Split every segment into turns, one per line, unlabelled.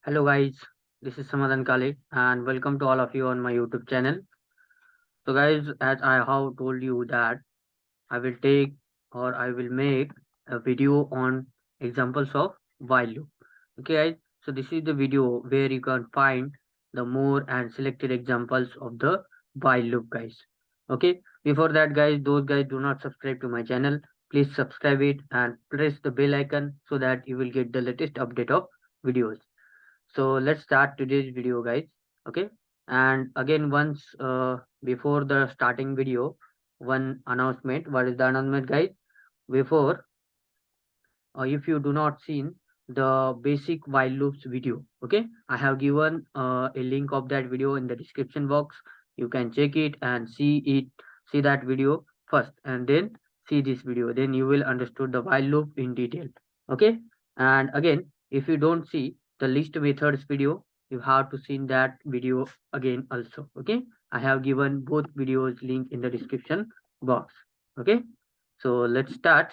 Hello guys, this is Samadan Kale and welcome to all of you on my YouTube channel. So guys, as I have told you that I will take or I will make a video on examples of while loop. Okay guys, so this is the video where you can find the more and selected examples of the while loop guys. Okay, before that guys, those guys do not subscribe to my channel, please subscribe it and press the bell icon so that you will get the latest update of videos. So let's start today's video guys. Okay, and again once before the starting video, one announcement. What is the announcement guys? Before, if you do not seen the basic while loops video, okay, I have given a link of that video in the description box. You can check it and see that video first and then see this video, then you will understood the while loop in detail. Okay, and again, if you don't see the list methods video, you have to see that video again also. Okay, I have given both videos link in the description box. Okay, so let's start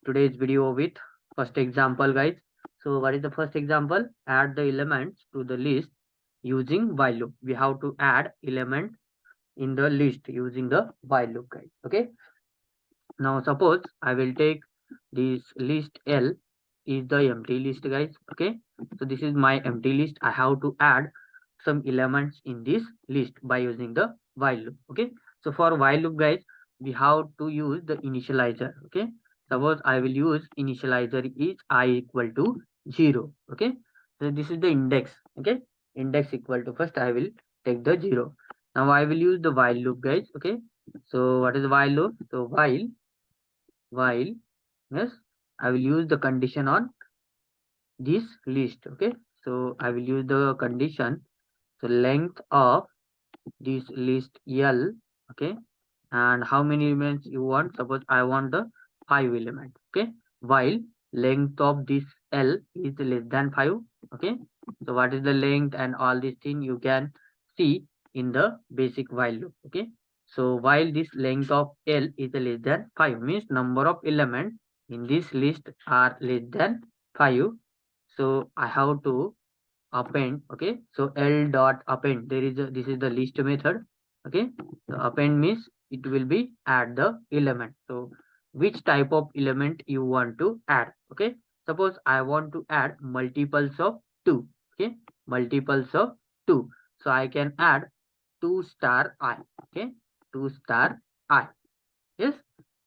today's video with first example guys. So what is the first example? Add the elements to the list using while loop. We have to add element in the list using the while loop guys. Okay, now suppose I will take this list L is the empty list guys. Okay, so this is my empty list. I have to add some elements in this list by using the while loop. Okay, so for while loop guys, we have to use the initializer. Okay, suppose I will use initializer is I equal to 0. Okay, so this is the index. Okay, index equal to, first I will take the 0. Now I will use the while loop guys. Okay, so what is while loop? So while, yes, I will use the condition on this list. Okay, so I will use the condition, so length of this list L. Okay, and how many elements you want? Suppose I want the 5 element. Okay, while length of this L is less than 5. Okay, so what is the length and all these things you can see in the basic while loop. Okay, so while this length of L is less than 5 means number of elements in this list are less than 5. So I have to append. Okay, so L dot append, there is a, this is the list method. Okay, so append means it will be add the element. So which type of element you want to add? Okay, suppose I want to add multiples of 2. Okay, multiples of 2, so I can add 2 star I. Okay, 2 star I, yes.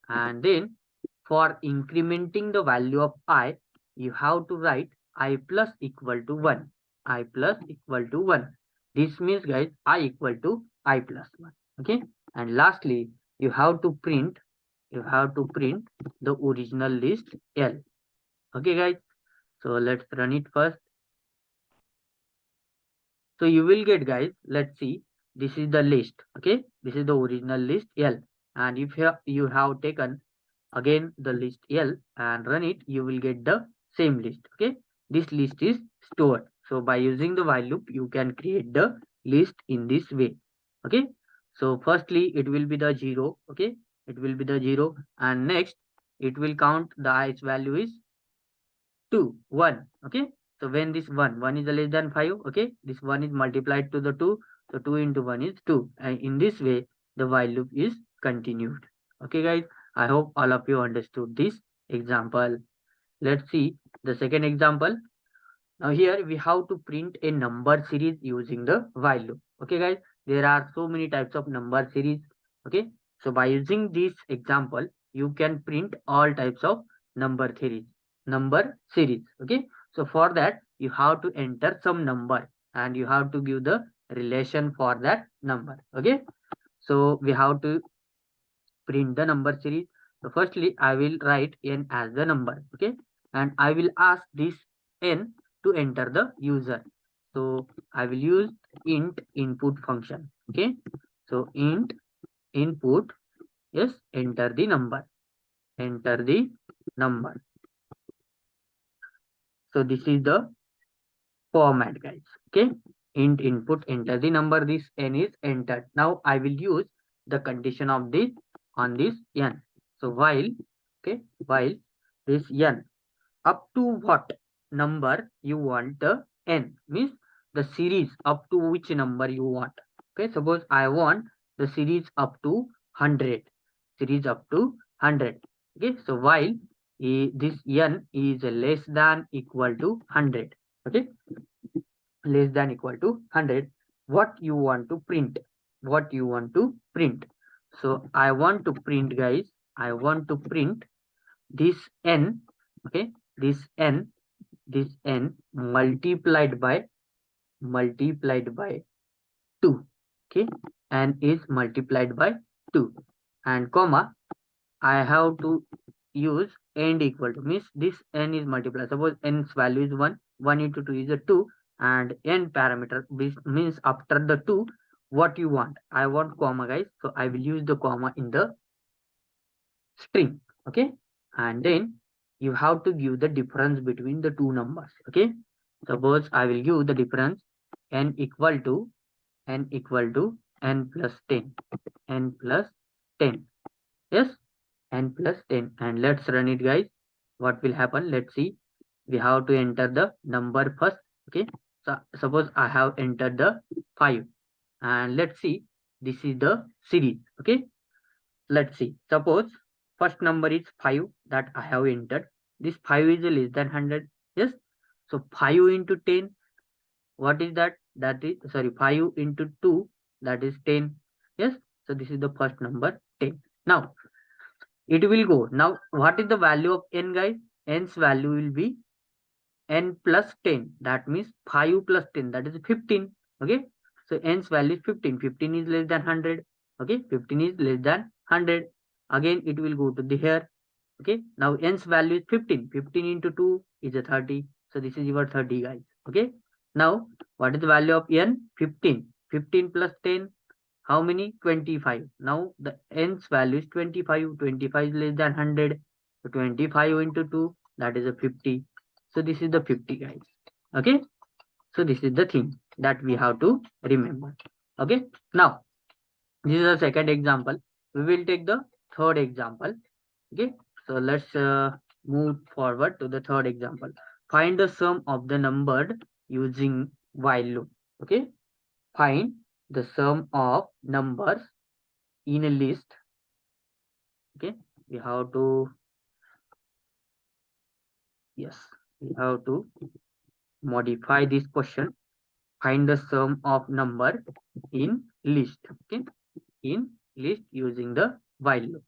And then for incrementing the value of I, you have to write I plus equal to 1. I plus equal to 1. This means guys I equal to I plus 1. Okay. And lastly, you have to print the original list L. Okay guys. So let's run it first. So you will get guys, let's see, this is the list. Okay. This is the original list L. And if you have taken again the list L and run it, you will get the same list. Okay, this list is stored. So by using the while loop, you can create the list in this way. Okay, so firstly it will be the 0. Okay, it will be the 0, and next it will count the i's value is 2 1. Okay, so when this 1 is less than 5, okay, this 1 is multiplied to the 2, so 2 into 1 is 2, and in this way the while loop is continued. Okay guys, I hope all of you understood this example. Let's see the second example. Now here we have to print a number series using the while loop. Okay guys, there are so many types of number series. Okay, so by using this example, you can print all types of number series. Okay, so for that you have to enter some number and you have to give the relation for that number. Okay, so we have to print the number series. So firstly, I will write n as the number. Okay, and I will ask this n to enter the user. So I will use int input function. Okay, so int input, yes, enter the number. Enter the number. So this is the format, guys. Okay, int input, enter the number. This n is entered. Now I will use the condition of this on this n. So while, okay, while this n up to what? number you want the n, means the series up to which number you want. Okay, suppose I want the series up to 100, series up to 100. Okay, so while this n is less than equal to 100, okay, less than equal to 100, what you want to print, what you want to print. So I want to print, guys, I want to print this n, okay, this n, this n multiplied by 2, okay, n is multiplied by 2, and comma, I have to use and equal to, means this n is multiplied, suppose n's value is 1, 1 into 2 is a 2, and n parameter means after the 2 what you want, I want comma, guys, so I will use the comma in the string, okay, and then you have to give the difference between the two numbers, okay. Suppose I will give the difference n equal to n plus 10, n plus 10, yes, n plus 10, and let's run it, guys. What will happen, let's see. We have to enter the number first, okay. So suppose I have entered the 5, and let's see, this is the series, okay. Let's see, suppose first number is 5 that I have entered, this 5 is less than 100, yes. So 5 into 10, what is that, that is, sorry, 5 into 2, that is 10, yes. So this is the first number, 10. Now it will go, now what is the value of n, guys, n's value will be n plus 10, that means 5 plus 10, that is 15, okay. So n's value is 15, 15 is less than 100, okay, 15 is less than 100, again it will go to the here, okay. Now n's value is 15, 15 into 2 is a 30, so this is your 30, guys, okay. Now what is the value of n, 15, 15 plus 10, how many, 25, now the n's value is 25, 25 is less than 100, so 25 into 2, that is a 50, so this is the 50, guys, okay. So this is the thing that we have to remember, okay. Now this is the second example, we will take the third example, okay. So let's move forward to the third example. Find the sum of the numbered using while loop, okay. Find the sum of numbers in a list, okay. We have to, yes, we have to modify this question. Find the sum of number in list, okay, in list using the while loop.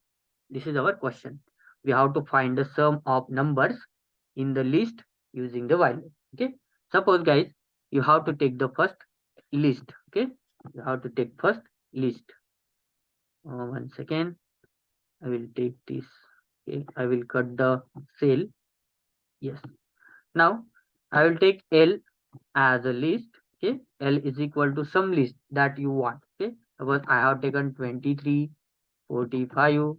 This is our question. We have to find the sum of numbers in the list using the while loop, okay. Suppose, guys, you have to take the first list, okay. You have to take first list. 1 second, I will take this, okay. I will cut the cell, yes. Now I will take L as a list, okay. L is equal to some list that you want, okay. Suppose I have taken 23, 45,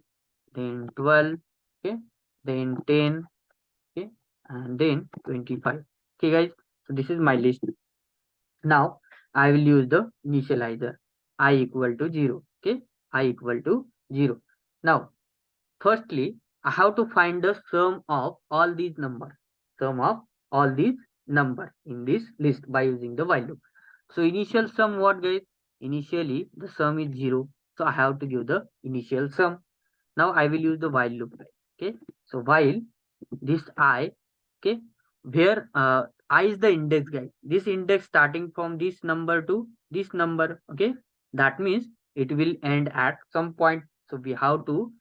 then 12, okay, then 10, okay, and then 25, okay, guys. So this is my list. Now I will use the initializer, I equal to 0, okay, I equal to 0. Now firstly, I have to find the sum of all these numbers, sum of all these numbers in this list by using the while loop. So initial sum, what, guys? Initially the sum is 0, so I have to give the initial sum. Now I will use the while loop, okay. So while this I, okay, where I is the index, guys, this index starting from this number to this number, okay, that means it will end at some point, so we have to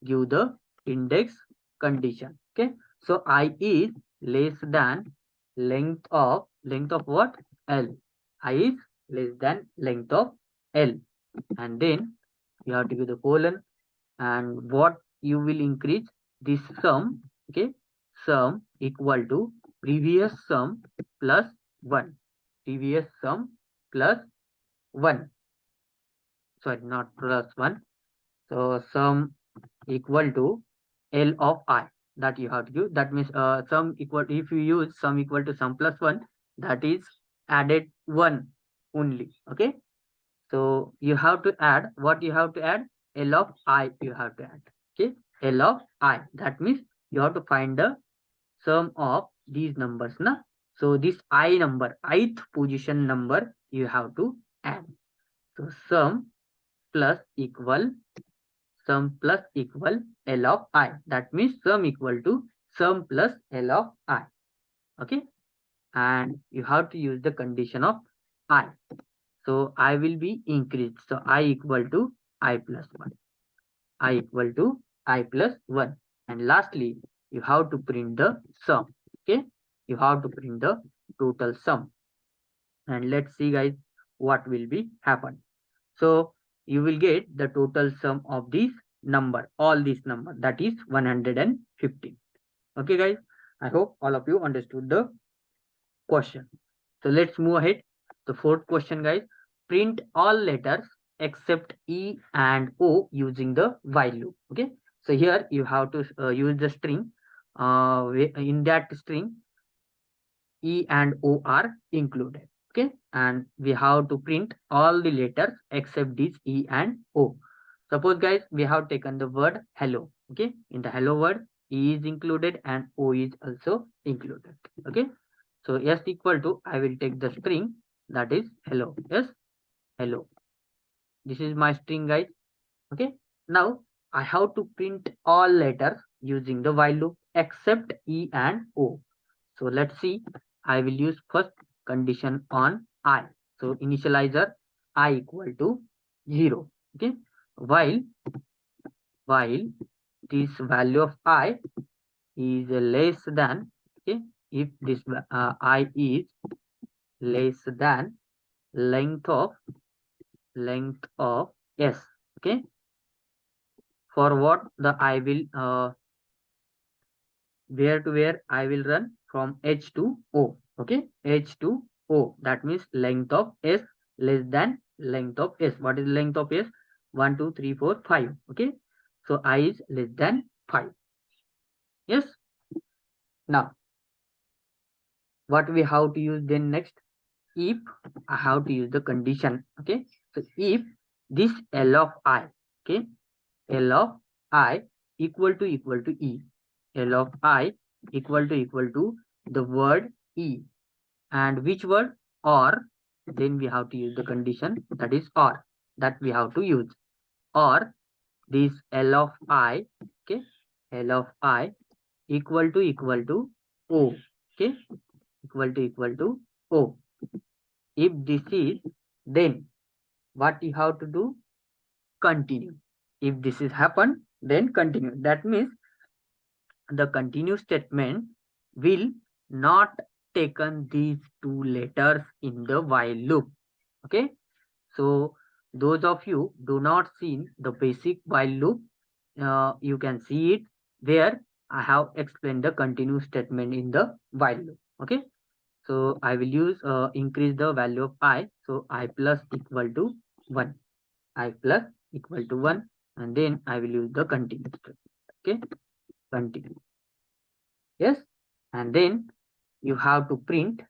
give the index condition, okay. So I is less than length of what, L, I is less than length of L, and then you have to give the colon, and what you will increase this sum, okay, sum equal to previous sum plus 1, previous sum plus 1, sorry, not plus 1, so sum equal to L of I, that you have to give, that means sum equal, if you use sum equal to sum plus 1, that is added 1 only, okay. So you have to add, what you have to add, L of I you have to add, okay, L of I, that means you have to find the sum of these numbers, na? So this I number, ith position number, you have to add. So sum plus equal L of I. That means sum equal to sum plus L of I. Okay. And you have to use the condition of I. So I will be increased. So I equal to I plus 1. I equal to I plus 1. And lastly, you have to print the sum. Okay. You have to print the total sum. And let's see guys what will be happen. So you will get the total sum of these number, all these number, that is 115. Okay guys, I hope all of you understood the question. So let's move ahead. The fourth question guys, print all letters except E and O using the while loop. Okay, so here you have to use the string. In that string E and O are included. Okay, and we have to print all the letters except these E and O. Suppose guys, we have taken the word hello. Okay, in the hello word, E is included and O is also included. Okay, so S equal to, I will take the string that is hello. Yes, hello. This is my string guys. Okay, now I have to print all letters using the while loop except E and O. So let's see. I will use first condition on I. So initializer I equal to 0. Okay. While while this value of I is less than, okay, if this I is less than length of S. Okay. For what the I will where to where I will run from H to O. Okay, H to O. That means length of S less than length of S. What is length of S? 1, 2, 3, 4, 5. Okay, so I is less than 5. Yes. Now, what we have to use then next? If I have to use the condition. Okay, so if this L of I, okay, L of I equal to E. L of I equal to the word E. And which word? Or. Then we have to use the condition that is or. That we have to use. Or this L of I, okay, L of I equal to O. Okay, equal to O. If this is, then what you have to do? Continue. If this is happen, then continue. That means the continue statement will not taken these two letters in the while loop. Okay, so those of you do not see the basic while loop, you can see it where I have explained the continue statement in the while loop. Okay, so I will use increase the value of I. So I plus equal to 1. I plus equal to 1, and then I will use the continue statement. Okay, continue. Yes, and then you have to print,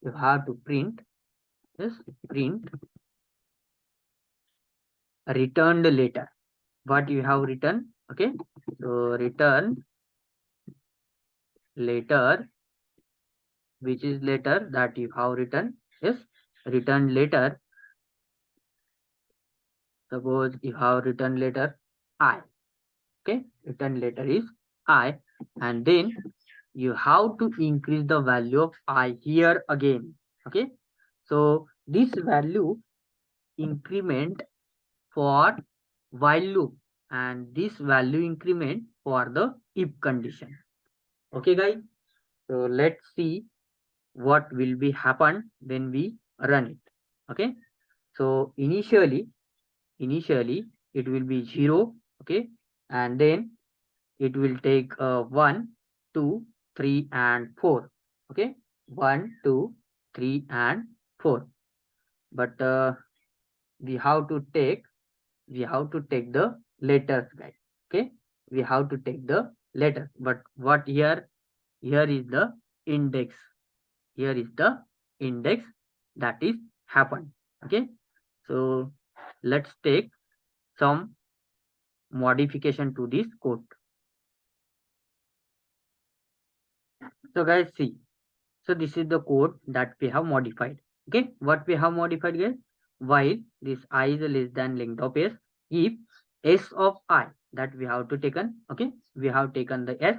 yes, print returned letter. What you have written? Okay, so return letter, which is letter that you have written. Yes, return letter. Suppose you have written letter I. Okay, return letter is I, and then you have to increase the value of I here again. Okay, so this value increment for while loop, and this value increment for the if condition. Okay guys, so let's see what will be happen when we run it. Okay, so initially it will be 0. Okay, and then it will take 1, 2, 3 and 4. Okay, 1, 2, 3 and 4. But we have to take the letters guys. Okay, we have to take the letters, but what here is the index. Here is the index that is happened. Okay, so let's take some modification to this code. So guys, see. So this is the code that we have modified. Okay, what we have modified, guys? While this I is less than length of s, if s of I, that we have to taken. Okay, we have taken the s.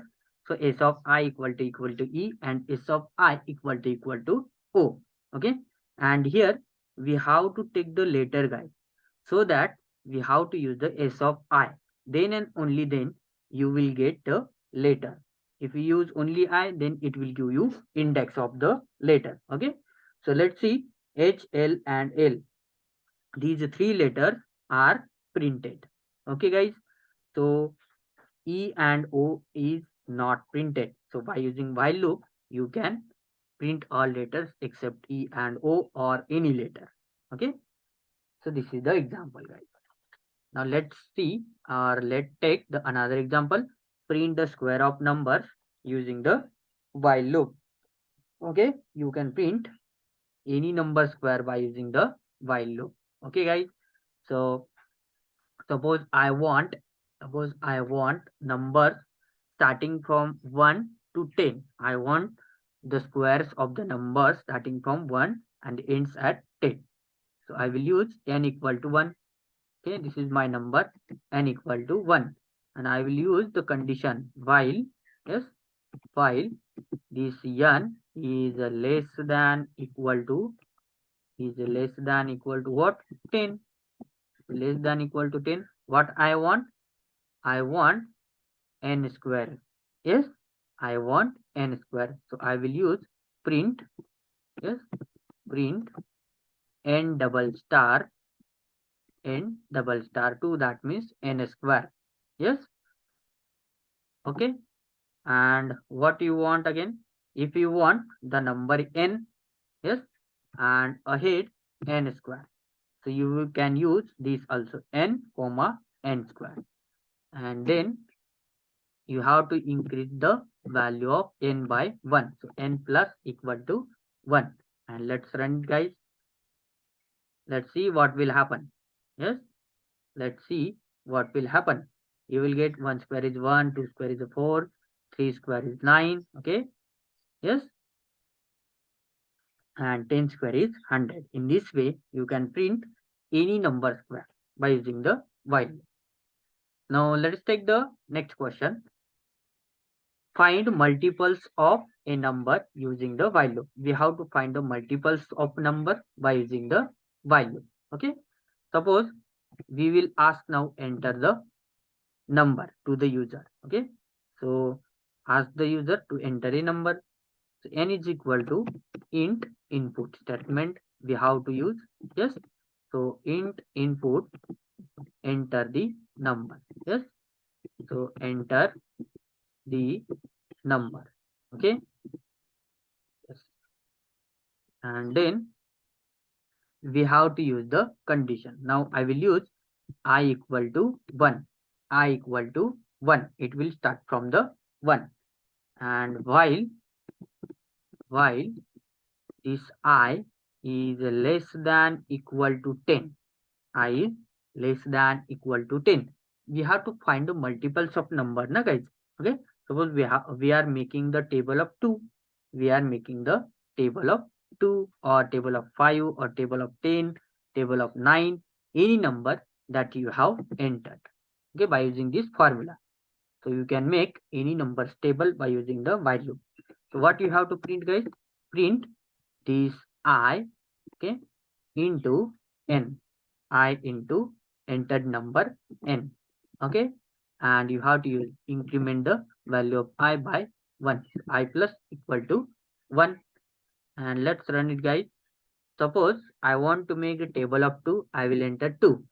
So s of I equal to e, and s of I equal to o. Okay, and here we have to take the later, guys, so that we have to use the s of I. Then and only then you will get the letter. If you use only I, then it will give you index of the letter. Okay, so let's see. H, L and L, these three letters are printed. Okay guys, so E and O is not printed. So by using while loop, you can print all letters except E and O or any letter. Okay, so this is the example, guys. Now let's see, or let's take the another example. Print the square of numbers using the while loop. Okay, you can print any number square by using the while loop. Okay, guys. So suppose I want, numbers starting from 1 to 10. I want the squares of the numbers starting from 1 and ends at 10. So I will use n equal to 1. Okay, this is my number n equal to 1, and I will use the condition while, yes, while this n is less than equal to, what, 10, less than equal to 10. What I want? I want n square. Yes, I want n square. So I will use print, yes, print n double star, n double star 2, that means n square. Yes, okay. And what you want again? If you want the number n, yes, and ahead n square, so you can use this also, n comma n square, and then you have to increase the value of n by 1, so n plus equal to 1. And let's run it, guys. Let's see what will happen. Yes, let's see what will happen. You will get 1 square is 1, 2 square is 4, 3 square is 9. Okay, yes, and 10 square is 100. In this way, you can print any number square by using the while. Now, let's take the next question. Find multiples of a number using the while loop. We have to find the multiples of number by using the while loop. Okay. Suppose we will ask now, enter the number to the user. Okay. So ask the user to enter a number. So n is equal to int input statement we have to use. Yes. So int input, enter the number. Yes. So enter the number. Okay. Yes. And then we have to use the condition. Now I will use I equal to 1. I equal to 1. It will start from the 1. And while this I is less than equal to 10. I is less than equal to 10. We have to find the multiples of number, na guys. Okay. Suppose we are making the table of 2. We are making the table of 2 or table of 5 or table of 10, table of 9, any number that you have entered. Okay, by using this formula. So you can make any number table by using the while loop. So what you have to print, guys? Print this I, okay, into n. I into entered number n. Okay, and you have to increment the value of I by 1. I plus equal to 1. And let's run it, guys. Suppose I want to make a table of 2, I will enter 2.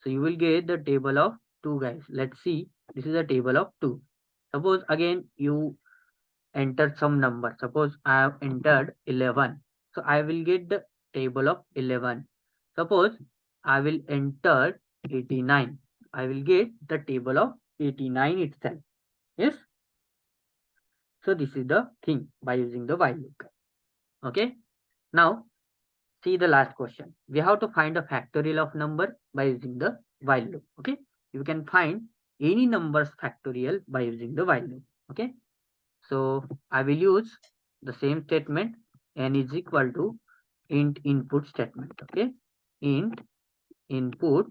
So you will get the table of 2, guys. Let's see. This is a table of 2. Suppose again you enter some number. Suppose I have entered 11. So I will get the table of 11. Suppose I will enter 89. I will get the table of 89 itself. Yes. So this is the thing by using the while loop. Okay. Now see the last question. We have to find a factorial of number by using the while loop. Okay. You can find any number's factorial by using the while loop. Okay. So I will use the same statement, n is equal to int input statement. Okay, int input,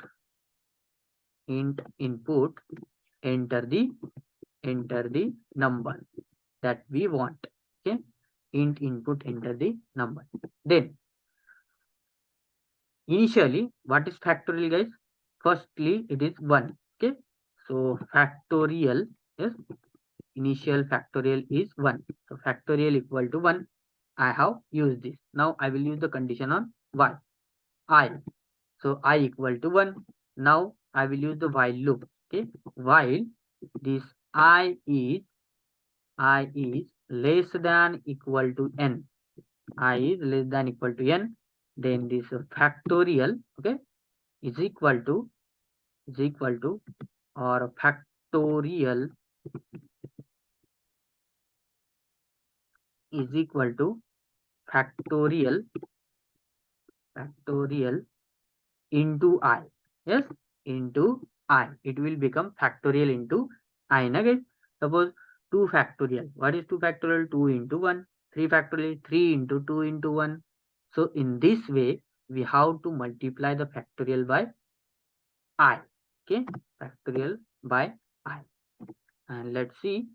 int input, enter the number that we want. Okay, int input, enter the number. Then initially, what is factorial, guys? Firstly, it is 1. Okay, so factorial is, initial factorial is 1. So factorial equal to 1. I have used this. Now I will use the condition on y. I. So I equal to 1. Now I will use the while loop. Okay, while this I is less than equal to n. I is less than equal to n. Then this factorial, okay, is equal to or factorial is equal to factorial into I. Yes, into I. It will become factorial into I. Now guys, suppose 2 factorial. What is 2 factorial? 2 into 1. 3 factorial, 3 into 2 into 1. So in this way, we have to multiply the factorial by I. Okay, factorial by I. And let's see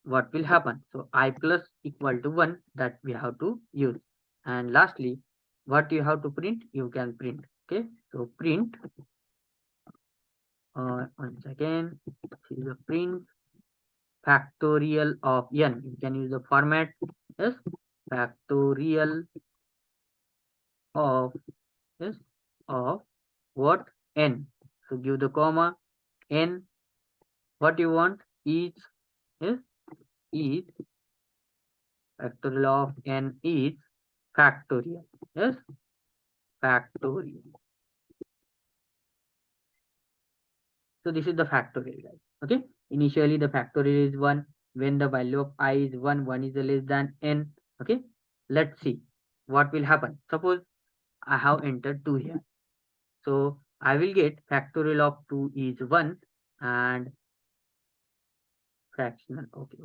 what will happen. So I plus equal to 1, that we have to use. And lastly, what you have to print? You can print. Okay, so print, once again, this is a print factorial of n. You can use the format, yes, factorial of, yes, of what? N. So give the comma, n, what you want, each, yes, each factorial of n is factorial, yes, factorial. So this is the factorial, guys. Okay, initially the factorial is 1. When the value of I is 1, 1 is less than n. Okay, let's see what will happen. Suppose I have entered 2 here. So I will get factorial of 2 is 1 and fractional. Okay.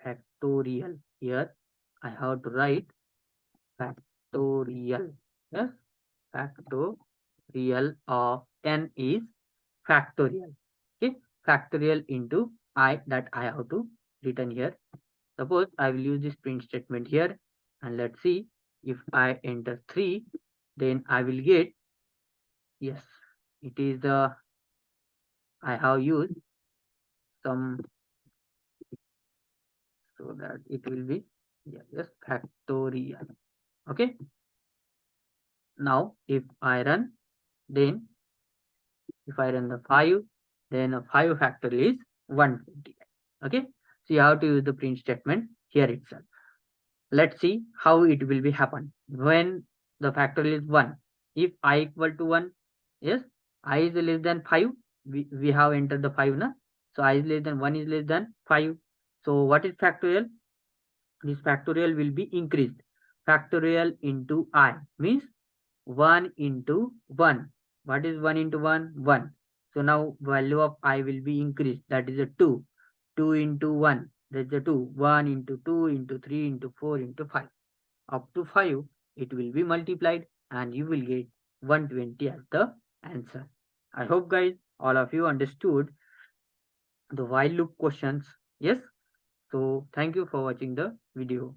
Factorial. Here I have to write factorial. Yes, factorial of n is factorial. Okay, factorial into I, that I have to written here. Suppose I will use this print statement here, and let's see, if I enter 3, then I will get, yes, it is the, I have used some, so that it will be, yeah, yes, factorial. Okay, now if I run, then if I run the 5, then a 5 factorial is 120. Okay, so you have to use the print statement here itself. Let's see how it will be happen when the factorial is 1. If I equal to 1, yes, I is less than 5, we have entered the 5 na, so I is less than 1 is less than 5. So what is factorial? This factorial will be increased. Factorial into I means 1 into 1. What is 1 into 1? 1. So now value of I will be increased, that is a 2. 2 into 1, that's a 2. 1 into 2 into 3 into 4 into 5. Up to 5, it will be multiplied and you will get 120 as the answer. I hope guys, all of you understood the while loop questions. Yes. So thank you for watching the video.